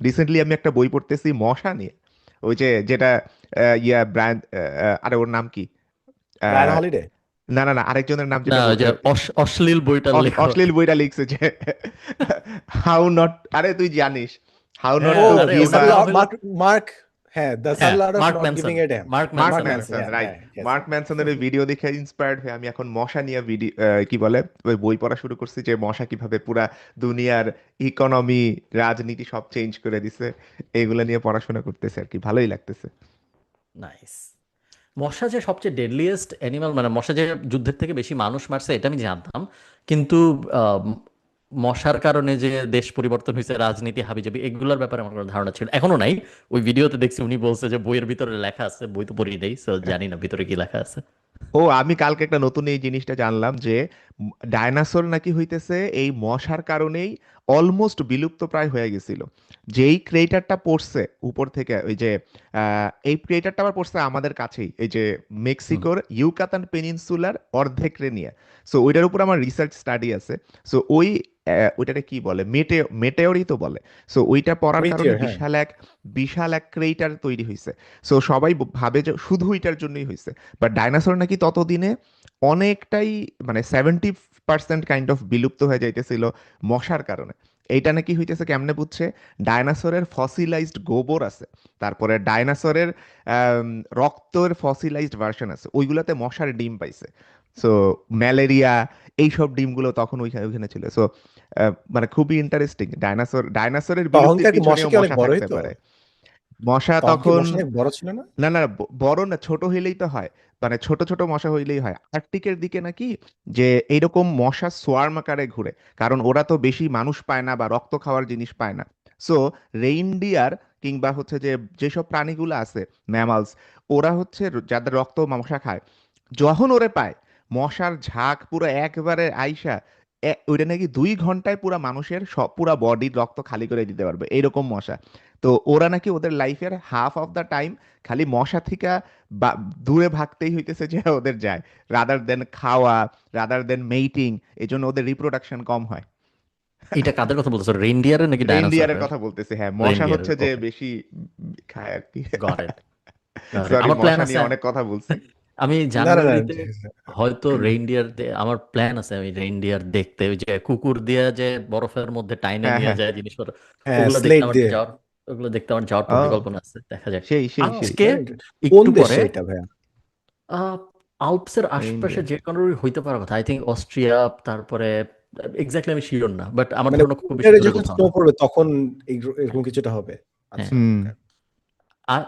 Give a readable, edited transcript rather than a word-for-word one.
Recently আমি একটা বই পড়তেছি মশা নিয়ে, ওই যে যেটা ইয়া ব্র্যান্ড, আরে ওর নাম কি, ব্রায়ান আহ, হলিডে। না না না, আরেকজনের নাম না, যেটা ওই যে অশ্লীল বইটার লেখক। অশ্লীল বইটা লিখছে যে হাউ নট, আরে তুই জানিস হাউ নট ও, হ্যাঁ, টু আরে গিভ ওটা আ, তো হলো। মার্ক মার্ক, হ্যাঁ, দ্য হ্যাঁ, subtle art of Mark not Manson. Giving a damn. Mark Mark Mark Manson. Manson, Manson, right. হ্যাঁ, yes. মার্ক ম্যানসনের ওই ভিডিও দেখে ইন্সপায়ার্ড হয়ে আমি এখন মশা নিয়ে ভিডিও, কি বলে, ওই বই পড়া শুরু করছি, যে মশা কিভাবে পুরা দুনিয়ার ইকোনমি, রাজনীতি সব চেঞ্জ করে দিছে। এগুলো নিয়ে পড়াশোনা করতেছে আর কি, ভালোই লাগতেছে। নাইস। মশা যে সবচেয়ে ডেডলিয়েস্ট অ্যানিমাল, মানে মশা যে যুদ্ধের থেকে বেশি মানুষ মারছে এটা আমি জানতাম, কিন্তু আহ, মশার কারণে যে দেশ পরিবর্তন হয়েছে, রাজনীতি হাবিজাবি, এগুলোর ব্যাপারে আমার কোনো ধারণা ছিল, এখনো নাই। ওই ভিডিওতে দেখছি উনি বলছে যে বইয়ের ভিতরে লেখা আছে, বই তো পড়িয়ে দেই, সো জানি না ভিতরে কি লেখা আছে। ও, আমি কালকে একটা নতুন এই জিনিসটা জানলাম যে ডায়নাসোর নাকি হইতেছে এই মশার কারণেই অলমোস্ট বিলুপ্ত প্রায় হয়ে গেছিল। যেই ক্রেটারটা পড়ছে উপর থেকে, ওই যে এই ক্রেটারটা আবার পড়ছে আমাদের কাছেই, এই যে হুম। মেক্সিকোর ইউকাতান পেনিনসুলার অর্ধেক নিয়ে। সো ওইটার উপর আমার রিসার্চ স্টাডি আছে। সো ওইটাকে কি বলে, মেটেওরই তো বলে। সো ওইটা পড়ার কারণে মিটিওর, হ্যাঁ। বিশাল এক ক্রেটার তৈরি হয়েছে। সো সবাই ভাবে যে শুধু ওইটার জন্যই হয়েছে, বাট ডাইনোসর নাকি ততদিনে অনেকটাই, মানে 70% কাইন্ড অফ বিলুপ্ত হয়ে যাইতেছিল মশার কারণে। এইটা নাকি হইতেছে কেমনে বুঝছে, ডায়নাসরের ফসিলাইজড গোবর আছে, তারপরে ডায়নাসরের রক্তের ফসিলাইজড ভার্সন আছে, ওইগুলোতে মশার ডিম পাইছে। সো ম্যালেরিয়া এইসব ডিমগুলো তখন ওইখানে ওইখানে ছিল। সো মানে খুবই ইন্টারেস্টিং, ডায়নাসরের তখন কি বিলুপ্তির আর কি মশা পিছনেও কি অনেক মশা বড় থাকতে হইতো? পারে। মশা তখন কি তখন, মশা অনেক বড় ছিল না? না না, বড় না, ছোট হইলেই তো হয়। মানে ছোট ছোট মশা হইলেই হয়। আর্কটিকের দিকে নাকি যে এইরকম মশা সোয়ার্ম আকারে ঘুরে, কারণ ওরা তো বেশি মানুষ পায় না বা রক্ত খাওয়ার জিনিস পায় না। সো রেইনডিয়ার কিংবা হচ্ছে যে যেসব প্রাণীগুলো আছে, ম্যামালস, ওরা হচ্ছে যাদের রক্ত মশা খায়, যখন ওরে পায়, মশার ঝাঁক পুরো একবারে আইসা ওইটা নাকি 2 ঘন্টায় পুরা মানুষের সব পুরা বডির রক্ত খালি করে দিতে পারবে, এইরকম মশা। তো ওরা নাকি ওদের লাইফের হাফ অফ দ্য টাইম খালি মশা থেকে দূরে ভাগতেই হইতেছে যে ওদের যায়, রাদার দেন খাওয়া, রাদার দেন মেইটিং। এই জন্য ওদের রিপ্রোডাকশন কম হয়। এটা কাদের কথা বলতেছো, রেইনডিয়ারের নাকি রেইনডিয়ারের ডাইনোসরের? কথা বলতেছে, হ্যাঁ, মশা রেইনডিয়ারের, হচ্ছে যে ওকে। বেশি খায় আর কি। Got it, got it. Sorry, আমার প্ল্যান মশা আছে, নিয়ে অনেক কথা বলছি। আমি না, না, না। জানুয়ারিতে হয়তো রেইনডিয়ার, আমার প্ল্যান আছে আমি রেইনডিয়ার দেখতে, ওই যে কুকুর দিয়ে যে বরফের মধ্যে টাইনে হ্যাঁ নিয়ে হ্যাঁ, যায় জিনিসপত্র, হ্যাঁ, ওগুলো দেখতে স্লেট আমার দিয়ে। যাওয়ার, ওগুলো দেখতে আমার যাওয়ার ও, পরিকল্পনা আছে, দেখা যাক। সেই সেই সেই। আজকে কোন একটু পরে দেশে এটা ভাইয়া? আহ আল্পসের আশেপাশে রেইনডিয়ার, যে কোনো হইতে পারার কথা, আই থিঙ্ক অস্ট্রিয়া, তারপরে এক্স্যাক্টলি আমি শিওর না, বাট আমার মানে ধারণা খুব বেশি উইন্টারে দূরে যখন কোথাও স্নো না। পড়বে তখন এরকম কিছুটা হবে। হ্যাঁ। আচ্ছা, হুম। okay. আর